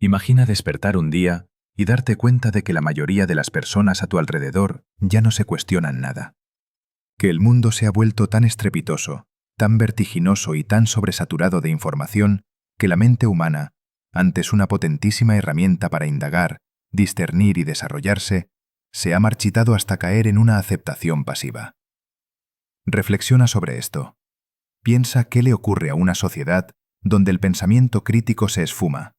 Imagina despertar un día y darte cuenta de que la mayoría de las personas a tu alrededor ya no se cuestionan nada. Que el mundo se ha vuelto tan estrepitoso, tan vertiginoso y tan sobresaturado de información que la mente humana, antes una potentísima herramienta para indagar, discernir y desarrollarse, se ha marchitado hasta caer en una aceptación pasiva. Reflexiona sobre esto. Piensa qué le ocurre a una sociedad donde el pensamiento crítico se esfuma,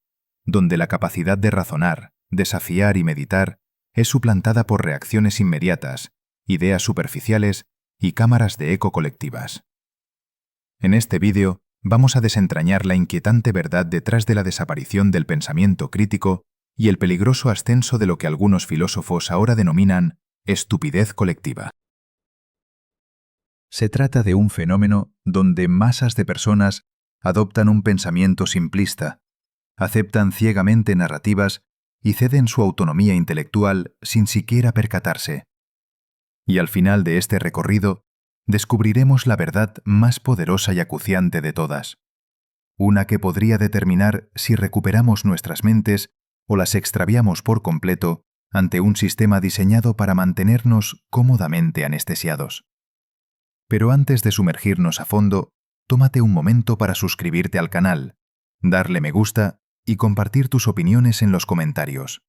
donde la capacidad de razonar, desafiar y meditar es suplantada por reacciones inmediatas, ideas superficiales y cámaras de eco colectivas. En este vídeo vamos a desentrañar la inquietante verdad detrás de la desaparición del pensamiento crítico y el peligroso ascenso de lo que algunos filósofos ahora denominan estupidez colectiva. Se trata de un fenómeno donde masas de personas adoptan un pensamiento simplista, aceptan ciegamente narrativas y ceden su autonomía intelectual sin siquiera percatarse. Y al final de este recorrido, descubriremos la verdad más poderosa y acuciante de todas, una que podría determinar si recuperamos nuestras mentes o las extraviamos por completo ante un sistema diseñado para mantenernos cómodamente anestesiados. Pero antes de sumergirnos a fondo, tómate un momento para suscribirte al canal, darle me gusta y compartir tus opiniones en los comentarios.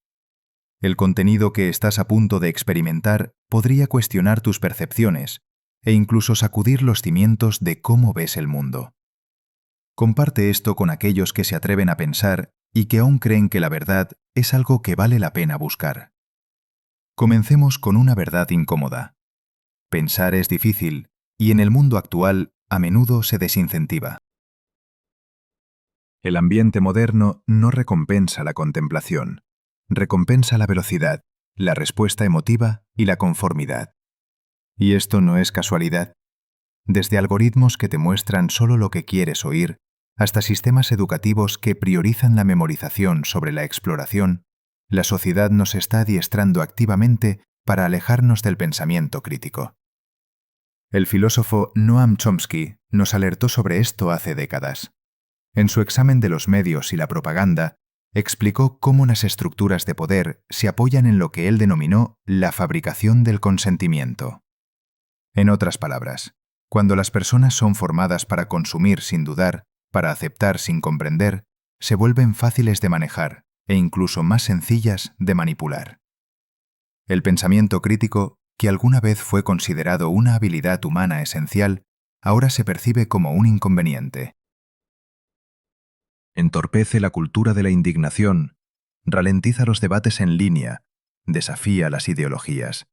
El contenido que estás a punto de experimentar podría cuestionar tus percepciones e incluso sacudir los cimientos de cómo ves el mundo. Comparte esto con aquellos que se atreven a pensar y que aún creen que la verdad es algo que vale la pena buscar. Comencemos con una verdad incómoda. Pensar es difícil y en el mundo actual a menudo se desincentiva. El ambiente moderno no recompensa la contemplación, recompensa la velocidad, la respuesta emotiva y la conformidad. Y esto no es casualidad. Desde algoritmos que te muestran solo lo que quieres oír, hasta sistemas educativos que priorizan la memorización sobre la exploración, la sociedad nos está adiestrando activamente para alejarnos del pensamiento crítico. El filósofo Noam Chomsky nos alertó sobre esto hace décadas. En su examen de los medios y la propaganda, explicó cómo las estructuras de poder se apoyan en lo que él denominó la fabricación del consentimiento. En otras palabras, cuando las personas son formadas para consumir sin dudar, para aceptar sin comprender, se vuelven fáciles de manejar e incluso más sencillas de manipular. El pensamiento crítico, que alguna vez fue considerado una habilidad humana esencial, ahora se percibe como un inconveniente. Entorpece la cultura de la indignación, ralentiza los debates en línea, desafía las ideologías.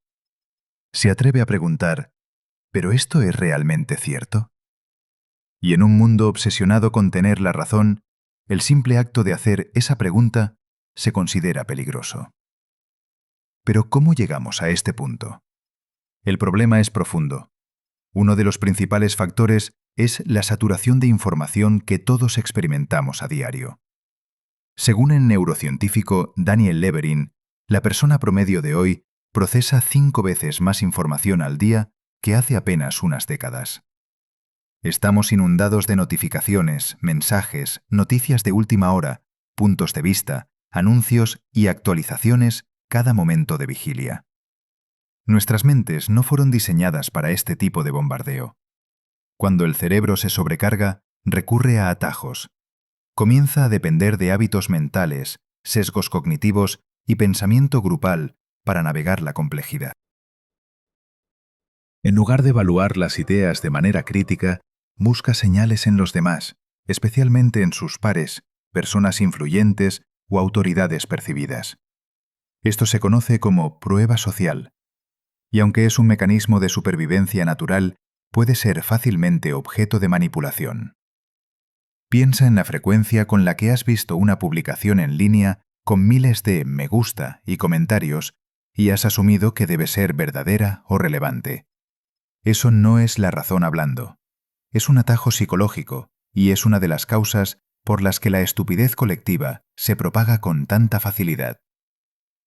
Se atreve a preguntar, ¿pero esto es realmente cierto? Y en un mundo obsesionado con tener la razón, el simple acto de hacer esa pregunta se considera peligroso. Pero ¿cómo llegamos a este punto? El problema es profundo. Uno de los principales factores es la saturación de información que todos experimentamos a diario. Según el neurocientífico Daniel Leverin, la persona promedio de hoy procesa 5 veces más información al día que hace apenas unas décadas. Estamos inundados de notificaciones, mensajes, noticias de última hora, puntos de vista, anuncios y actualizaciones cada momento de vigilia. Nuestras mentes no fueron diseñadas para este tipo de bombardeo. Cuando el cerebro se sobrecarga, recurre a atajos. Comienza a depender de hábitos mentales, sesgos cognitivos y pensamiento grupal para navegar la complejidad. En lugar de evaluar las ideas de manera crítica, busca señales en los demás, especialmente en sus pares, personas influyentes o autoridades percibidas. Esto se conoce como prueba social. Y aunque es un mecanismo de supervivencia natural, puede ser fácilmente objeto de manipulación. Piensa en la frecuencia con la que has visto una publicación en línea con miles de me gusta y comentarios y has asumido que debe ser verdadera o relevante. Eso no es la razón hablando. Es un atajo psicológico y es una de las causas por las que la estupidez colectiva se propaga con tanta facilidad.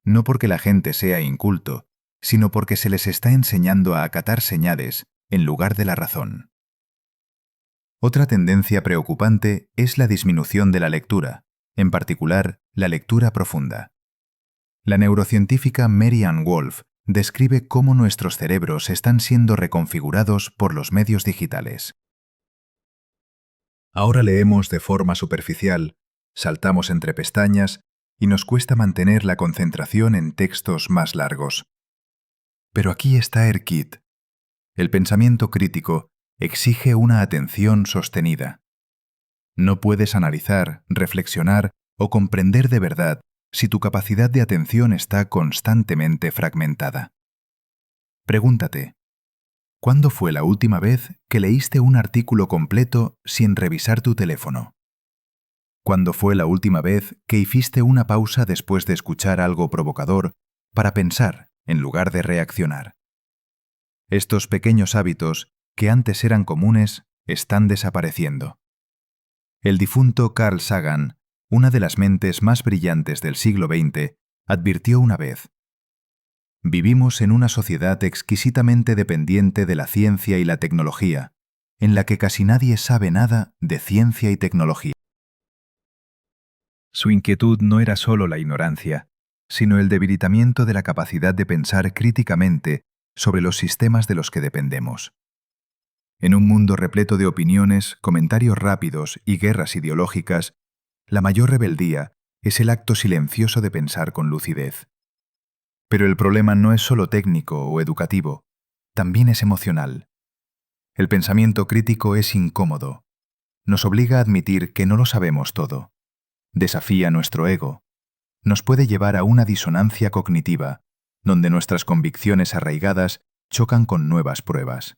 No porque la gente sea inculto, sino porque se les está enseñando a acatar señales en lugar de la razón. Otra tendencia preocupante es la disminución de la lectura, en particular la lectura profunda. La neurocientífica Mary Ann Wolf describe cómo nuestros cerebros están siendo reconfigurados por los medios digitales. Ahora leemos de forma superficial, saltamos entre pestañas y nos cuesta mantener la concentración en textos más largos. Pero aquí está el kit. El pensamiento crítico exige una atención sostenida. No puedes analizar, reflexionar o comprender de verdad si tu capacidad de atención está constantemente fragmentada. Pregúntate, ¿cuándo fue la última vez que leíste un artículo completo sin revisar tu teléfono? ¿Cuándo fue la última vez que hiciste una pausa después de escuchar algo provocador para pensar en lugar de reaccionar? Estos pequeños hábitos, que antes eran comunes, están desapareciendo. El difunto Carl Sagan, una de las mentes más brillantes del siglo XX, advirtió una vez: vivimos en una sociedad exquisitamente dependiente de la ciencia y la tecnología, en la que casi nadie sabe nada de ciencia y tecnología. Su inquietud no era solo la ignorancia, sino el debilitamiento de la capacidad de pensar críticamente sobre los sistemas de los que dependemos. En un mundo repleto de opiniones, comentarios rápidos y guerras ideológicas, la mayor rebeldía es el acto silencioso de pensar con lucidez. Pero el problema no es solo técnico o educativo, también es emocional. El pensamiento crítico es incómodo. Nos obliga a admitir que no lo sabemos todo. Desafía nuestro ego. Nos puede llevar a una disonancia cognitiva, donde nuestras convicciones arraigadas chocan con nuevas pruebas.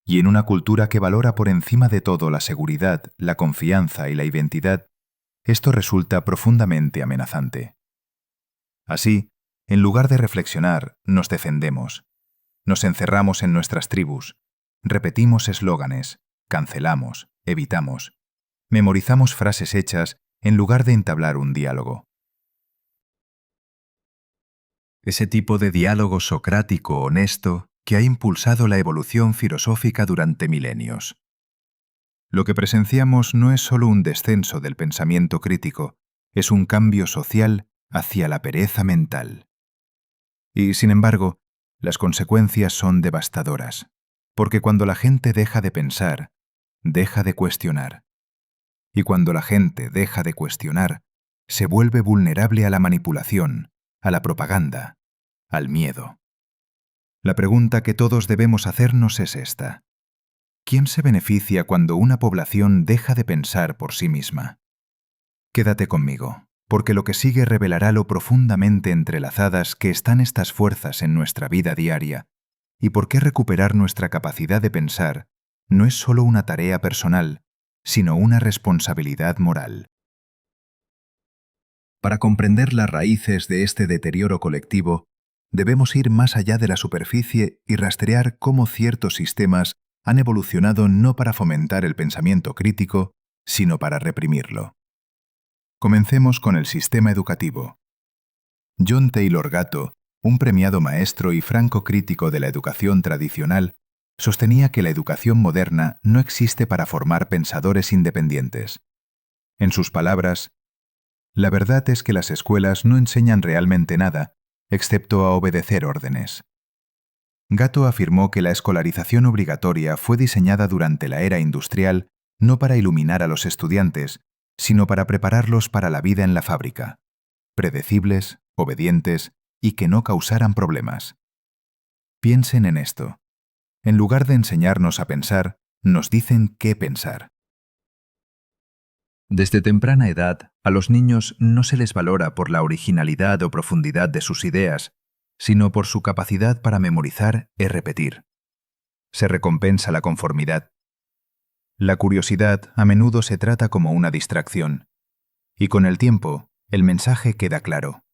Y en una cultura que valora por encima de todo la seguridad, la confianza y la identidad, esto resulta profundamente amenazante. Así, en lugar de reflexionar, nos defendemos. Nos encerramos en nuestras tribus, repetimos eslóganes, cancelamos, evitamos, memorizamos frases hechas en lugar de entablar un diálogo. Ese tipo de diálogo socrático honesto que ha impulsado la evolución filosófica durante milenios. Lo que presenciamos no es solo un descenso del pensamiento crítico, es un cambio social hacia la pereza mental. Y, sin embargo, las consecuencias son devastadoras, porque cuando la gente deja de pensar, deja de cuestionar. Y cuando la gente deja de cuestionar, se vuelve vulnerable a la manipulación, a la propaganda, al miedo. La pregunta que todos debemos hacernos es esta: ¿quién se beneficia cuando una población deja de pensar por sí misma? Quédate conmigo, porque lo que sigue revelará lo profundamente entrelazadas que están estas fuerzas en nuestra vida diaria, y por qué recuperar nuestra capacidad de pensar no es solo una tarea personal, sino una responsabilidad moral. Para comprender las raíces de este deterioro colectivo, debemos ir más allá de la superficie y rastrear cómo ciertos sistemas han evolucionado no para fomentar el pensamiento crítico, sino para reprimirlo. Comencemos con el sistema educativo. John Taylor Gatto, un premiado maestro y franco crítico de la educación tradicional, sostenía que la educación moderna no existe para formar pensadores independientes. En sus palabras, la verdad es que las escuelas no enseñan realmente nada, excepto a obedecer órdenes. Gatto afirmó que la escolarización obligatoria fue diseñada durante la era industrial no para iluminar a los estudiantes, sino para prepararlos para la vida en la fábrica, predecibles, obedientes y que no causaran problemas. Piensen en esto. En lugar de enseñarnos a pensar, nos dicen qué pensar. Desde temprana edad, a los niños no se les valora por la originalidad o profundidad de sus ideas, sino por su capacidad para memorizar y repetir. Se recompensa la conformidad. La curiosidad a menudo se trata como una distracción. Y con el tiempo, el mensaje queda claro.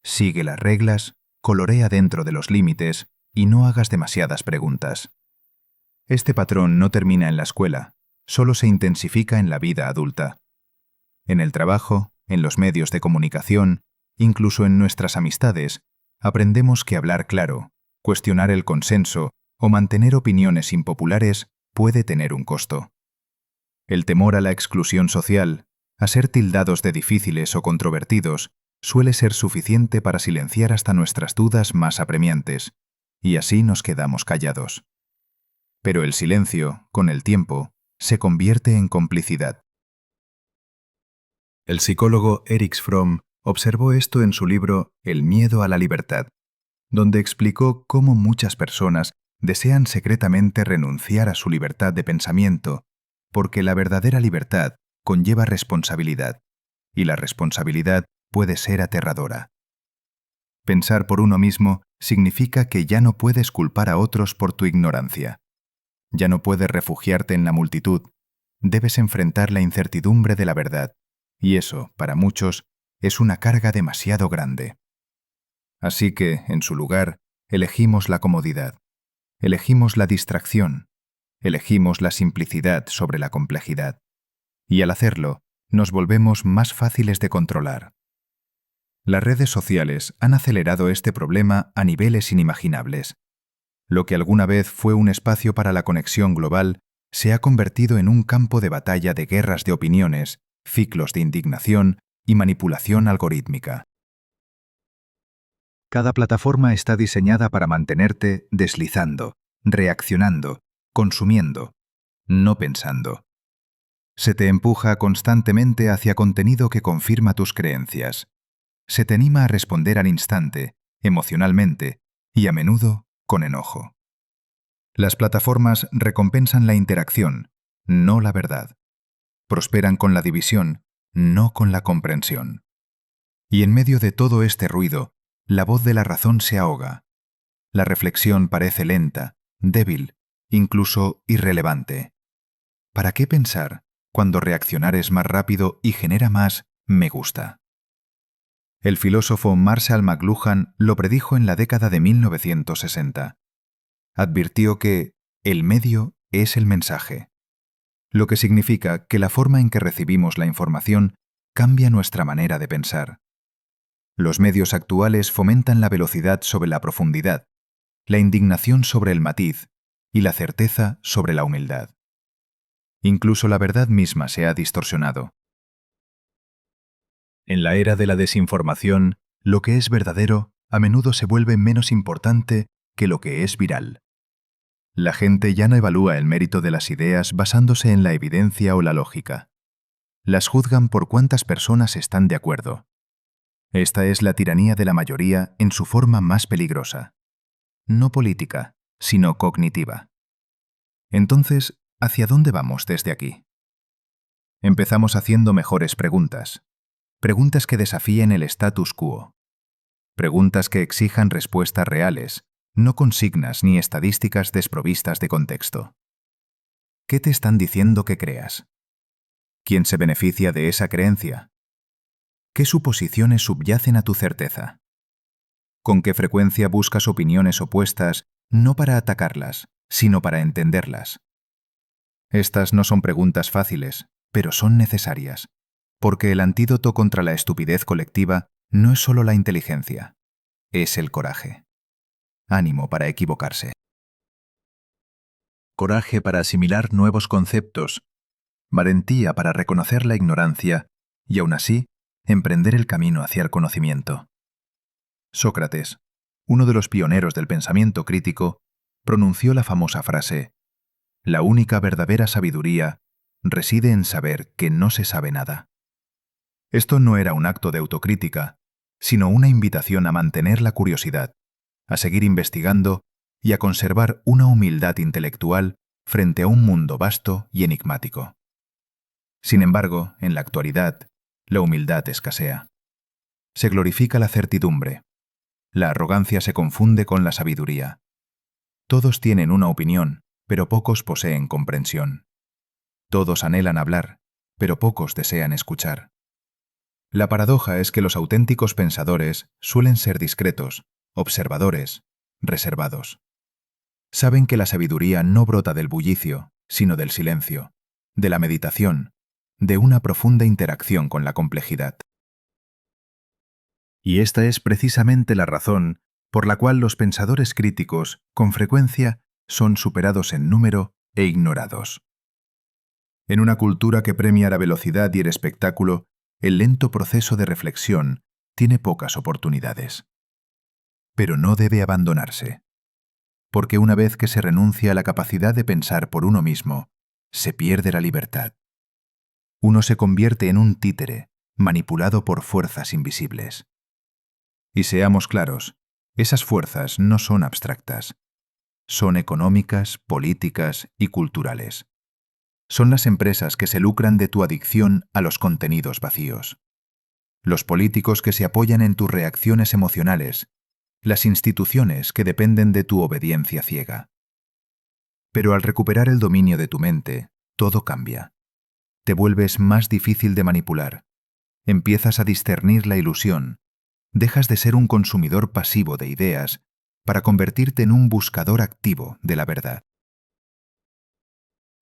Sigue las reglas, colorea dentro de los límites y no hagas demasiadas preguntas. Este patrón no termina en la escuela, solo se intensifica en la vida adulta. En el trabajo, en los medios de comunicación, incluso en nuestras amistades, aprendemos que hablar claro, cuestionar el consenso o mantener opiniones impopulares puede tener un costo. El temor a la exclusión social, A ser tildados de difíciles o controvertidos suele ser suficiente para silenciar hasta nuestras dudas más apremiantes, y así nos quedamos callados. Pero el silencio, con el tiempo, se convierte en complicidad. El psicólogo Erich Fromm observó esto en su libro El miedo a la libertad, donde explicó cómo muchas personas desean secretamente renunciar a su libertad de pensamiento, porque la verdadera libertad conlleva responsabilidad, y la responsabilidad puede ser aterradora. Pensar por uno mismo significa que ya no puedes culpar a otros por tu ignorancia. Ya no puedes refugiarte en la multitud. Debes enfrentar la incertidumbre de la verdad, y eso, para muchos, es una carga demasiado grande. Así que, en su lugar, elegimos la comodidad, elegimos la distracción, elegimos la simplicidad sobre la complejidad. Y al hacerlo, nos volvemos más fáciles de controlar. Las redes sociales han acelerado este problema a niveles inimaginables. Lo que alguna vez fue un espacio para la conexión global se ha convertido en un campo de batalla de guerras de opiniones, ciclos de indignación y manipulación algorítmica. Cada plataforma está diseñada para mantenerte deslizando, reaccionando, consumiendo, no pensando. Se te empuja constantemente hacia contenido que confirma tus creencias. Se te anima a responder al instante, emocionalmente, y a menudo con enojo. Las plataformas recompensan la interacción, no la verdad. Prosperan con la división, no con la comprensión. Y en medio de todo este ruido, la voz de la razón se ahoga. La reflexión parece lenta, débil, incluso irrelevante. ¿Para qué pensar cuando reaccionar es más rápido y genera más me gusta? El filósofo Marshall McLuhan lo predijo en la década de 1960. Advirtió que el medio es el mensaje, lo que significa que la forma en que recibimos la información cambia nuestra manera de pensar. Los medios actuales fomentan la velocidad sobre la profundidad, la indignación sobre el matiz y la certeza sobre la humildad. Incluso la verdad misma se ha distorsionado. En la era de la desinformación, lo que es verdadero a menudo se vuelve menos importante que lo que es viral. La gente ya no evalúa el mérito de las ideas basándose en la evidencia o la lógica. Las juzgan por cuántas personas están de acuerdo. Esta es la tiranía de la mayoría en su forma más peligrosa. No política, sino cognitiva. Entonces, ¿hacia dónde vamos desde aquí? Empezamos haciendo mejores preguntas. Preguntas que desafíen el status quo. Preguntas que exijan respuestas reales, no consignas ni estadísticas desprovistas de contexto. ¿Qué te están diciendo que creas? ¿Quién se beneficia de esa creencia? ¿Qué suposiciones subyacen a tu certeza? ¿Con qué frecuencia buscas opiniones opuestas no para atacarlas, sino para entenderlas? Estas no son preguntas fáciles, pero son necesarias, porque el antídoto contra la estupidez colectiva no es solo la inteligencia, es el coraje. Ánimo para equivocarse. Coraje para asimilar nuevos conceptos, valentía para reconocer la ignorancia y aún así emprender el camino hacia el conocimiento. Sócrates, uno de los pioneros del pensamiento crítico, pronunció la famosa frase: «La única verdadera sabiduría reside en saber que no se sabe nada». Esto no era un acto de autocrítica, sino una invitación a mantener la curiosidad, a seguir investigando y a conservar una humildad intelectual frente a un mundo vasto y enigmático. Sin embargo, en la actualidad, la humildad escasea. Se glorifica la certidumbre. La arrogancia se confunde con la sabiduría. Todos tienen una opinión, pero pocos poseen comprensión. Todos anhelan hablar, pero pocos desean escuchar. La paradoja es que los auténticos pensadores suelen ser discretos, observadores, reservados. Saben que la sabiduría no brota del bullicio, sino del silencio, de la meditación, de una profunda interacción con la complejidad. Y esta es precisamente la razón por la cual los pensadores críticos, con frecuencia, son superados en número e ignorados. En una cultura que premia la velocidad y el espectáculo, el lento proceso de reflexión tiene pocas oportunidades. Pero no debe abandonarse, porque una vez que se renuncia a la capacidad de pensar por uno mismo, se pierde la libertad. Uno se convierte en un títere, manipulado por fuerzas invisibles. Y seamos claros, esas fuerzas no son abstractas. Son económicas, políticas y culturales. Son las empresas que se lucran de tu adicción a los contenidos vacíos. Los políticos que se apoyan en tus reacciones emocionales. Las instituciones que dependen de tu obediencia ciega. Pero al recuperar el dominio de tu mente, todo cambia. Te vuelves más difícil de manipular. Empiezas a discernir la ilusión. Dejas de ser un consumidor pasivo de ideas para convertirte en un buscador activo de la verdad.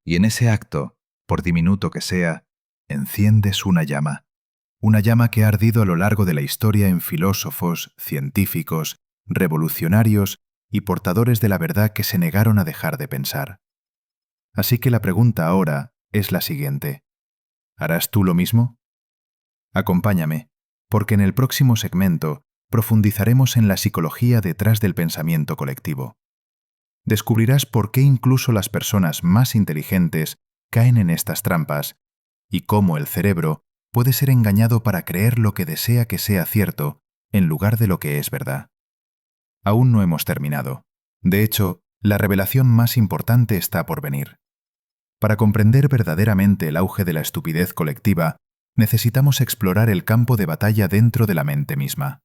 Y en ese acto, por diminuto que sea, enciendes una llama que ha ardido a lo largo de la historia en filósofos, científicos, revolucionarios y portadores de la verdad que se negaron a dejar de pensar. Así que la pregunta ahora es la siguiente. ¿Harás tú lo mismo? Acompáñame, porque en el próximo segmento profundizaremos en la psicología detrás del pensamiento colectivo. Descubrirás por qué incluso las personas más inteligentes caen en estas trampas y cómo el cerebro puede ser engañado para creer lo que desea que sea cierto en lugar de lo que es verdad. Aún no hemos terminado. De hecho, la revelación más importante está por venir. Para comprender verdaderamente el auge de la estupidez colectiva, necesitamos explorar el campo de batalla dentro de la mente misma.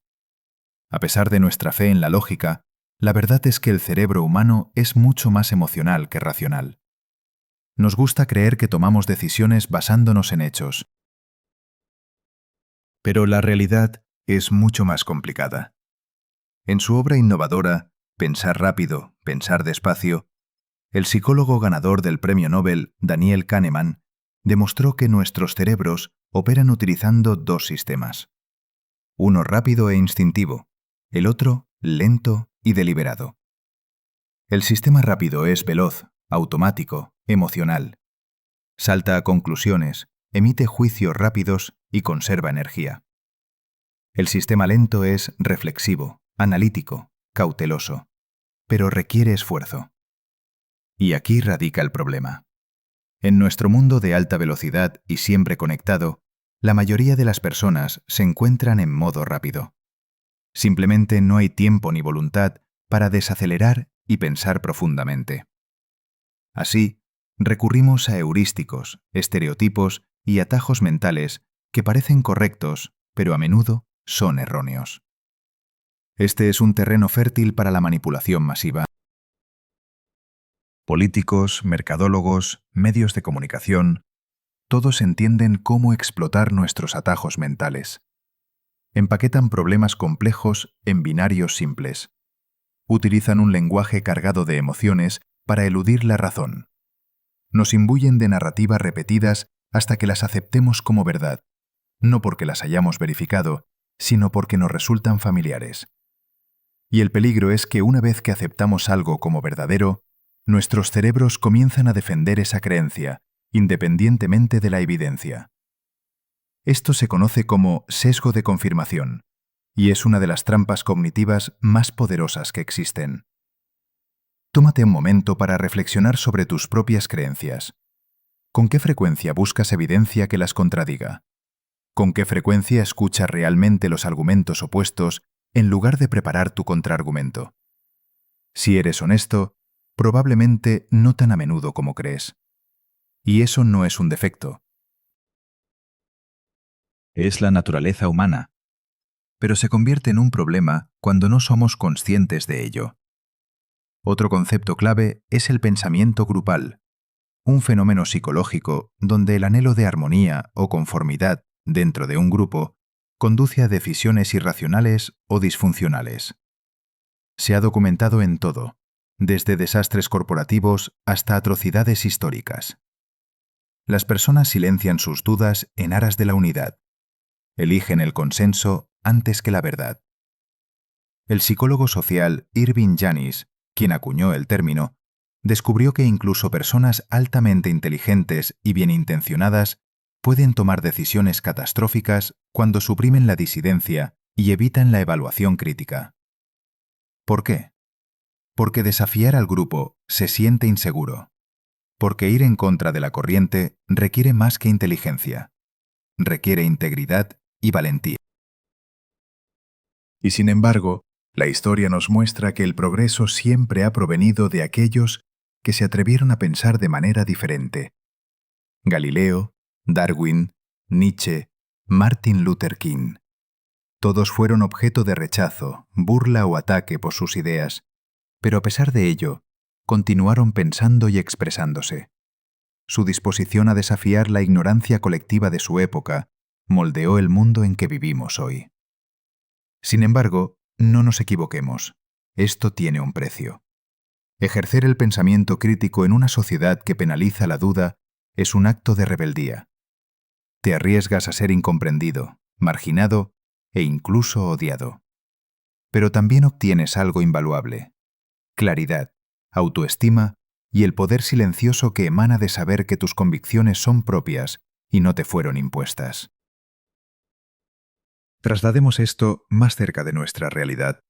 A pesar de nuestra fe en la lógica, la verdad es que el cerebro humano es mucho más emocional que racional. Nos gusta creer que tomamos decisiones basándonos en hechos. Pero la realidad es mucho más complicada. En su obra innovadora, Pensar rápido, pensar despacio, el psicólogo ganador del premio Nobel, Daniel Kahneman, demostró que nuestros cerebros operan utilizando dos sistemas. Uno rápido e instintivo, el otro lento y deliberado. El sistema rápido es veloz, automático, emocional. Salta a conclusiones, emite juicios rápidos y conserva energía. El sistema lento es reflexivo, analítico, cauteloso, pero requiere esfuerzo. Y aquí radica el problema. En nuestro mundo de alta velocidad y siempre conectado, la mayoría de las personas se encuentran en modo rápido. Simplemente no hay tiempo ni voluntad para desacelerar y pensar profundamente. Así, recurrimos a heurísticos, estereotipos y atajos mentales que parecen correctos, pero a menudo son erróneos. Este es un terreno fértil para la manipulación masiva. Políticos, mercadólogos, medios de comunicación, todos entienden cómo explotar nuestros atajos mentales. Empaquetan problemas complejos en binarios simples. Utilizan un lenguaje cargado de emociones para eludir la razón. Nos imbuyen de narrativas repetidas hasta que las aceptemos como verdad, no porque las hayamos verificado, sino porque nos resultan familiares. Y el peligro es que una vez que aceptamos algo como verdadero, nuestros cerebros comienzan a defender esa creencia, independientemente de la evidencia. Esto se conoce como sesgo de confirmación, y es una de las trampas cognitivas más poderosas que existen. Tómate un momento para reflexionar sobre tus propias creencias. ¿Con qué frecuencia buscas evidencia que las contradiga? ¿Con qué frecuencia escuchas realmente los argumentos opuestos en lugar de preparar tu contraargumento? Si eres honesto, probablemente no tan a menudo como crees. Y eso no es un defecto. Es la naturaleza humana. Pero se convierte en un problema cuando no somos conscientes de ello. Otro concepto clave es el pensamiento grupal, un fenómeno psicológico donde el anhelo de armonía o conformidad dentro de un grupo conduce a decisiones irracionales o disfuncionales. Se ha documentado en todo, desde desastres corporativos hasta atrocidades históricas. Las personas silencian sus dudas en aras de la unidad. Eligen el consenso antes que la verdad. El psicólogo social Irving Janis, quien acuñó el término, descubrió que incluso personas altamente inteligentes y bien intencionadas pueden tomar decisiones catastróficas cuando suprimen la disidencia y evitan la evaluación crítica. ¿Por qué? Porque desafiar al grupo se siente inseguro. Porque ir en contra de la corriente requiere más que inteligencia. Requiere integridad y valentía. Y sin embargo, la historia nos muestra que el progreso siempre ha provenido de aquellos que se atrevieron a pensar de manera diferente. Galileo, Darwin, Nietzsche, Martin Luther King. Todos fueron objeto de rechazo, burla o ataque por sus ideas, pero a pesar de ello, continuaron pensando y expresándose. Su disposición a desafiar la ignorancia colectiva de su época moldeó el mundo en que vivimos hoy. Sin embargo, no nos equivoquemos. Esto tiene un precio. Ejercer el pensamiento crítico en una sociedad que penaliza la duda es un acto de rebeldía. Te arriesgas a ser incomprendido, marginado e incluso odiado. Pero también obtienes algo invaluable: claridad, autoestima y el poder silencioso que emana de saber que tus convicciones son propias y no te fueron impuestas. Traslademos esto más cerca de nuestra realidad.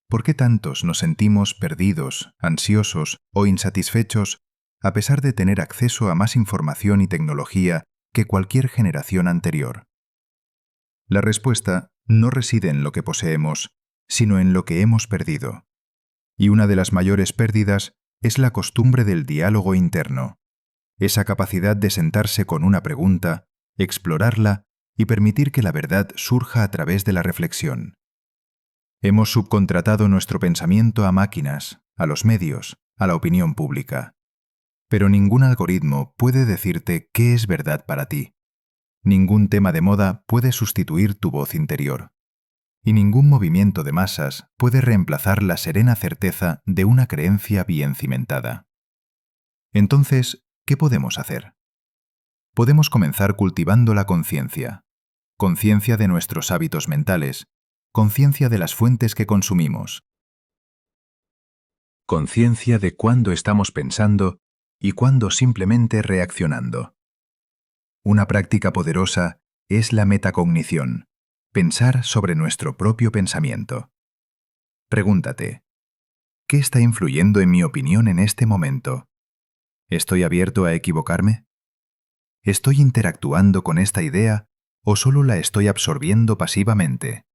¿Por qué tantos nos sentimos perdidos, ansiosos o insatisfechos a pesar de tener acceso a más información y tecnología que cualquier generación anterior? La respuesta no reside en lo que poseemos, sino en lo que hemos perdido. Y una de las mayores pérdidas es la costumbre del diálogo interno, esa capacidad de sentarse con una pregunta, explorarla y permitir que la verdad surja a través de la reflexión. Hemos subcontratado nuestro pensamiento a máquinas, a los medios, a la opinión pública. Pero ningún algoritmo puede decirte qué es verdad para ti. Ningún tema de moda puede sustituir tu voz interior. Y ningún movimiento de masas puede reemplazar la serena certeza de una creencia bien cimentada. Entonces, ¿qué podemos hacer? Podemos comenzar cultivando la conciencia. Conciencia de nuestros hábitos mentales. Conciencia de las fuentes que consumimos. Conciencia de cuándo estamos pensando y cuándo simplemente reaccionando. Una práctica poderosa es la metacognición, pensar sobre nuestro propio pensamiento. Pregúntate, ¿qué está influyendo en mi opinión en este momento? ¿Estoy abierto a equivocarme? ¿Estoy interactuando con esta idea o solo la estoy absorbiendo pasivamente?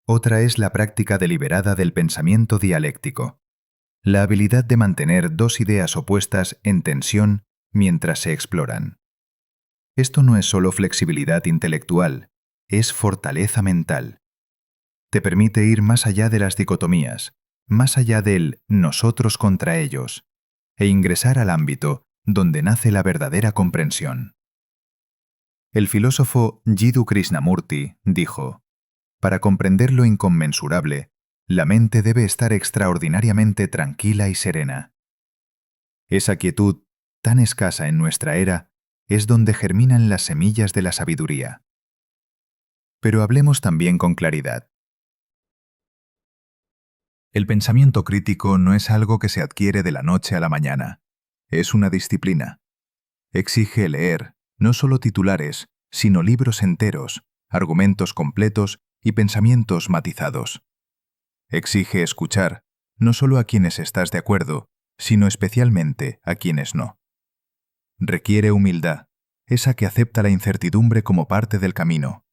Otra es la práctica deliberada del pensamiento dialéctico, la habilidad de mantener dos ideas opuestas en tensión mientras se exploran. Esto no es solo flexibilidad intelectual, es fortaleza mental. Te permite ir más allá de las dicotomías, más allá del nosotros contra ellos, e ingresar al ámbito donde nace la verdadera comprensión. El filósofo Jiddu Krishnamurti dijo: para comprender lo inconmensurable, la mente debe estar extraordinariamente tranquila y serena. Esa quietud, tan escasa en nuestra era, es donde germinan las semillas de la sabiduría. Pero hablemos también con claridad. El pensamiento crítico no es algo que se adquiere de la noche a la mañana. Es una disciplina. Exige leer, no solo titulares, sino libros enteros, argumentos completos y pensamientos matizados. Exige escuchar, no solo a quienes estás de acuerdo, sino especialmente a quienes no. Requiere humildad, esa que acepta la incertidumbre como parte del camino.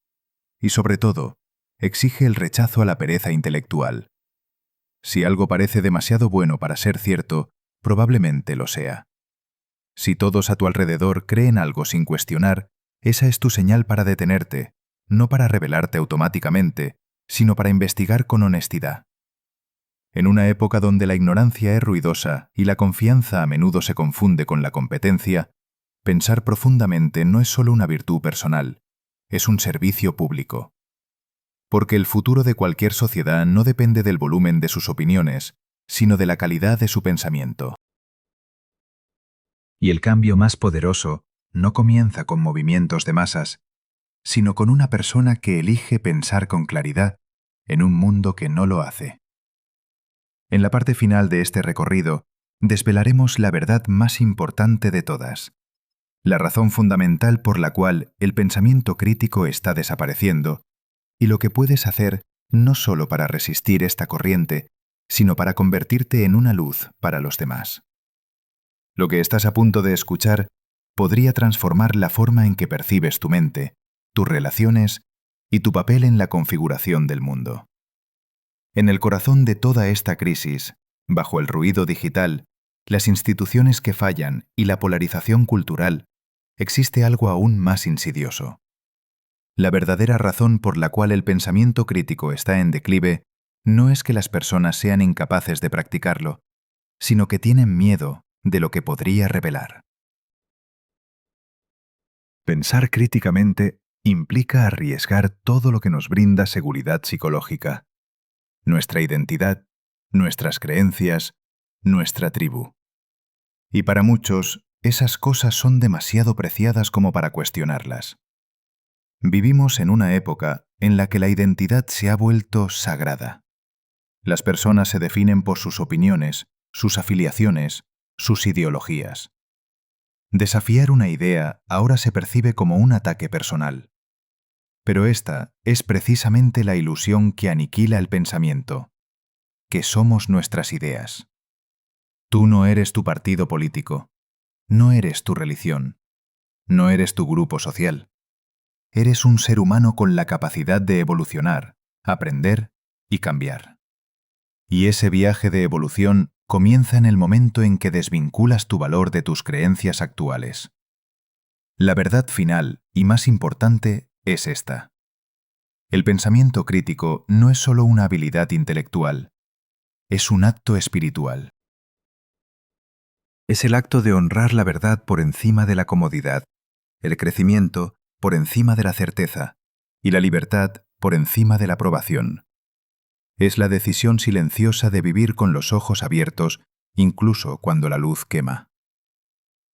Y sobre todo, exige el rechazo a la pereza intelectual. Si algo parece demasiado bueno para ser cierto, probablemente lo sea. Si todos a tu alrededor creen algo sin cuestionar, esa es tu señal para detenerte, no para rebelarte automáticamente, sino para investigar con honestidad. En una época donde la ignorancia es ruidosa y la confianza a menudo se confunde con la competencia, pensar profundamente no es solo una virtud personal, es un servicio público. Porque el futuro de cualquier sociedad no depende del volumen de sus opiniones, sino de la calidad de su pensamiento. Y el cambio más poderoso no comienza con movimientos de masas, sino con una persona que elige pensar con claridad en un mundo que no lo hace. En la parte final de este recorrido, desvelaremos la verdad más importante de todas, la razón fundamental por la cual el pensamiento crítico está desapareciendo, y lo que puedes hacer no solo para resistir esta corriente, sino para convertirte en una luz para los demás. Lo que estás a punto de escuchar podría transformar la forma en que percibes tu mente, tus relaciones y tu papel en la configuración del mundo. En el corazón de toda esta crisis, bajo el ruido digital, las instituciones que fallan y la polarización cultural, existe algo aún más insidioso. La verdadera razón por la cual el pensamiento crítico está en declive no es que las personas sean incapaces de practicarlo, sino que tienen miedo de lo que podría revelar. Pensar críticamente implica arriesgar todo lo que nos brinda seguridad psicológica, nuestra identidad, nuestras creencias, nuestra tribu. Y para muchos, esas cosas son demasiado preciadas como para cuestionarlas. Vivimos en una época en la que la identidad se ha vuelto sagrada. Las personas se definen por sus opiniones, sus afiliaciones, sus ideologías. Desafiar una idea ahora se percibe como un ataque personal. Pero esta es precisamente la ilusión que aniquila el pensamiento, que somos nuestras ideas. Tú no eres tu partido político, no eres tu religión, no eres tu grupo social. Eres un ser humano con la capacidad de evolucionar, aprender y cambiar. Y ese viaje de evolución comienza en el momento en que desvinculas tu valor de tus creencias actuales. La verdad final y más importante es esta. El pensamiento crítico no es solo una habilidad intelectual, es un acto espiritual. Es el acto de honrar la verdad por encima de la comodidad, el crecimiento por encima de la certeza y la libertad por encima de la aprobación. Es la decisión silenciosa de vivir con los ojos abiertos incluso cuando la luz quema.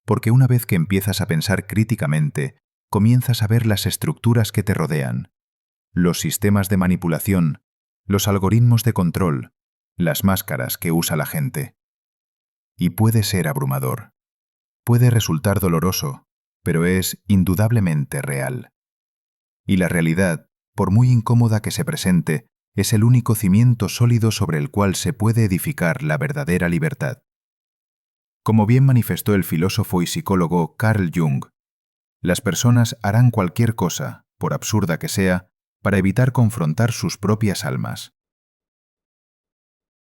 Porque una vez que empiezas a pensar críticamente, comienzas a ver las estructuras que te rodean, los sistemas de manipulación, los algoritmos de control, las máscaras que usa la gente. Y puede ser abrumador. Puede resultar doloroso, pero es indudablemente real. Y la realidad, por muy incómoda que se presente, es el único cimiento sólido sobre el cual se puede edificar la verdadera libertad. Como bien manifestó el filósofo y psicólogo Carl Jung, las personas harán cualquier cosa, por absurda que sea, para evitar confrontar sus propias almas.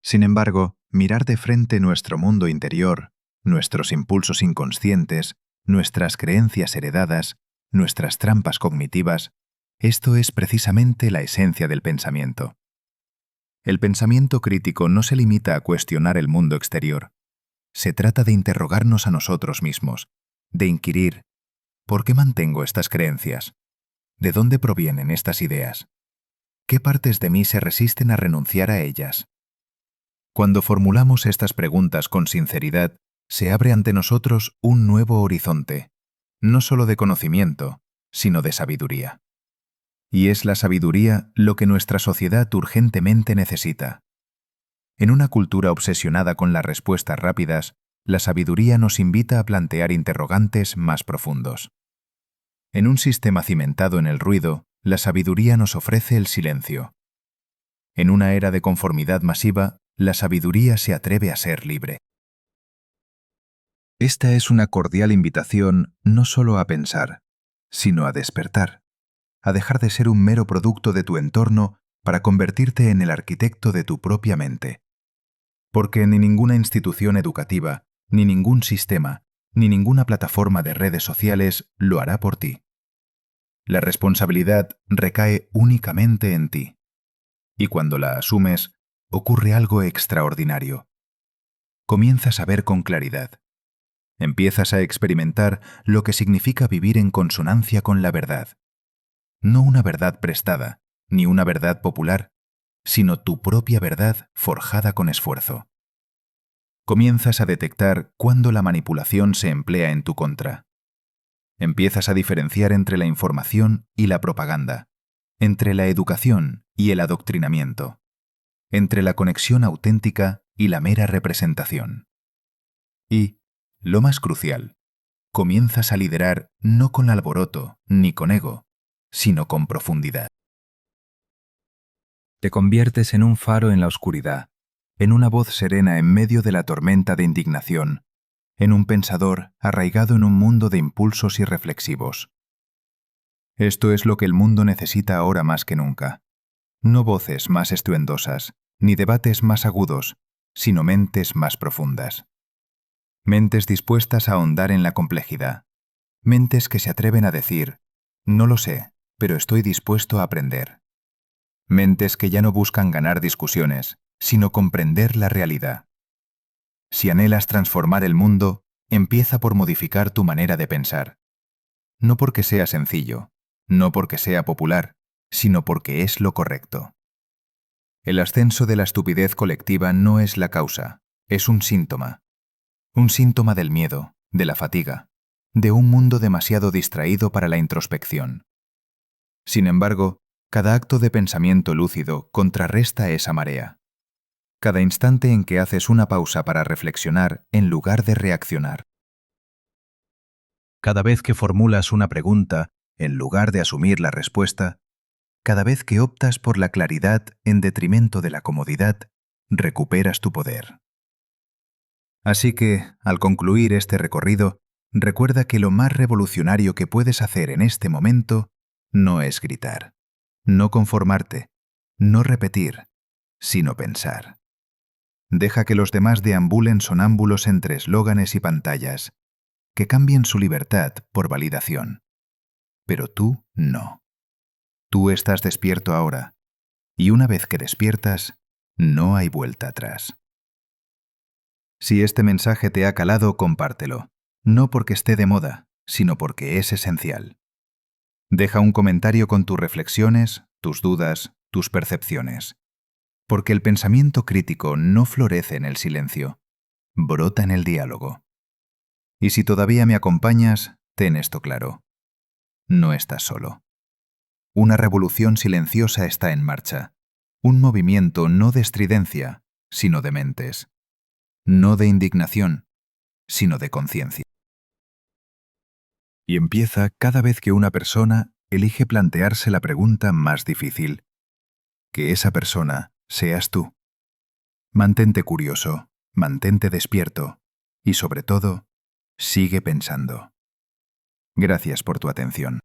Sin embargo, mirar de frente nuestro mundo interior, nuestros impulsos inconscientes, nuestras creencias heredadas, nuestras trampas cognitivas, esto es precisamente la esencia del pensamiento. El pensamiento crítico no se limita a cuestionar el mundo exterior. Se trata de interrogarnos a nosotros mismos, de inquirir, ¿por qué mantengo estas creencias? ¿De dónde provienen estas ideas? ¿Qué partes de mí se resisten a renunciar a ellas? Cuando formulamos estas preguntas con sinceridad, se abre ante nosotros un nuevo horizonte, no solo de conocimiento, sino de sabiduría. Y es la sabiduría lo que nuestra sociedad urgentemente necesita. En una cultura obsesionada con las respuestas rápidas, la sabiduría nos invita a plantear interrogantes más profundos. En un sistema cimentado en el ruido, la sabiduría nos ofrece el silencio. En una era de conformidad masiva, la sabiduría se atreve a ser libre. Esta es una cordial invitación no solo a pensar, sino a despertar, a dejar de ser un mero producto de tu entorno para convertirte en el arquitecto de tu propia mente. Porque ni ninguna institución educativa, ni ningún sistema, ni ninguna plataforma de redes sociales lo hará por ti. La responsabilidad recae únicamente en ti. Y cuando la asumes, ocurre algo extraordinario. Comienzas a ver con claridad. Empiezas a experimentar lo que significa vivir en consonancia con la verdad. No una verdad prestada, ni una verdad popular, sino tu propia verdad forjada con esfuerzo. Comienzas a detectar cuándo la manipulación se emplea en tu contra. Empiezas a diferenciar entre la información y la propaganda, entre la educación y el adoctrinamiento, entre la conexión auténtica y la mera representación. Y, lo más crucial, comienzas a liderar no con alboroto ni con ego, sino con profundidad. Te conviertes en un faro en la oscuridad, en una voz serena en medio de la tormenta de indignación, en un pensador arraigado en un mundo de impulsos irreflexivos. Esto es lo que el mundo necesita ahora más que nunca. No voces más estruendosas, ni debates más agudos, sino mentes más profundas. Mentes dispuestas a ahondar en la complejidad. Mentes que se atreven a decir, no lo sé, pero estoy dispuesto a aprender. Mentes que ya no buscan ganar discusiones, sino comprender la realidad. Si anhelas transformar el mundo, empieza por modificar tu manera de pensar. No porque sea sencillo, no porque sea popular, sino porque es lo correcto. El ascenso de la estupidez colectiva no es la causa, es un síntoma. Un síntoma del miedo, de la fatiga, de un mundo demasiado distraído para la introspección. Sin embargo, cada acto de pensamiento lúcido contrarresta esa marea. Cada instante en que haces una pausa para reflexionar en lugar de reaccionar. Cada vez que formulas una pregunta en lugar de asumir la respuesta, cada vez que optas por la claridad en detrimento de la comodidad, recuperas tu poder. Así que, al concluir este recorrido, recuerda que lo más revolucionario que puedes hacer en este momento no es gritar, no conformarte, no repetir, sino pensar. Deja que los demás deambulen sonámbulos entre eslóganes y pantallas, que cambien su libertad por validación. Pero tú no. Tú estás despierto ahora, y una vez que despiertas, no hay vuelta atrás. Si este mensaje te ha calado, compártelo. No porque esté de moda, sino porque es esencial. Deja un comentario con tus reflexiones, tus dudas, tus percepciones. Porque el pensamiento crítico no florece en el silencio, brota en el diálogo. Y si todavía me acompañas, ten esto claro. No estás solo. Una revolución silenciosa está en marcha. Un movimiento no de estridencia, sino de mentes. No de indignación, sino de conciencia. Y empieza cada vez que una persona elige plantearse la pregunta más difícil. Que esa persona seas tú. Mantente curioso, mantente despierto y, sobre todo, sigue pensando. Gracias por tu atención.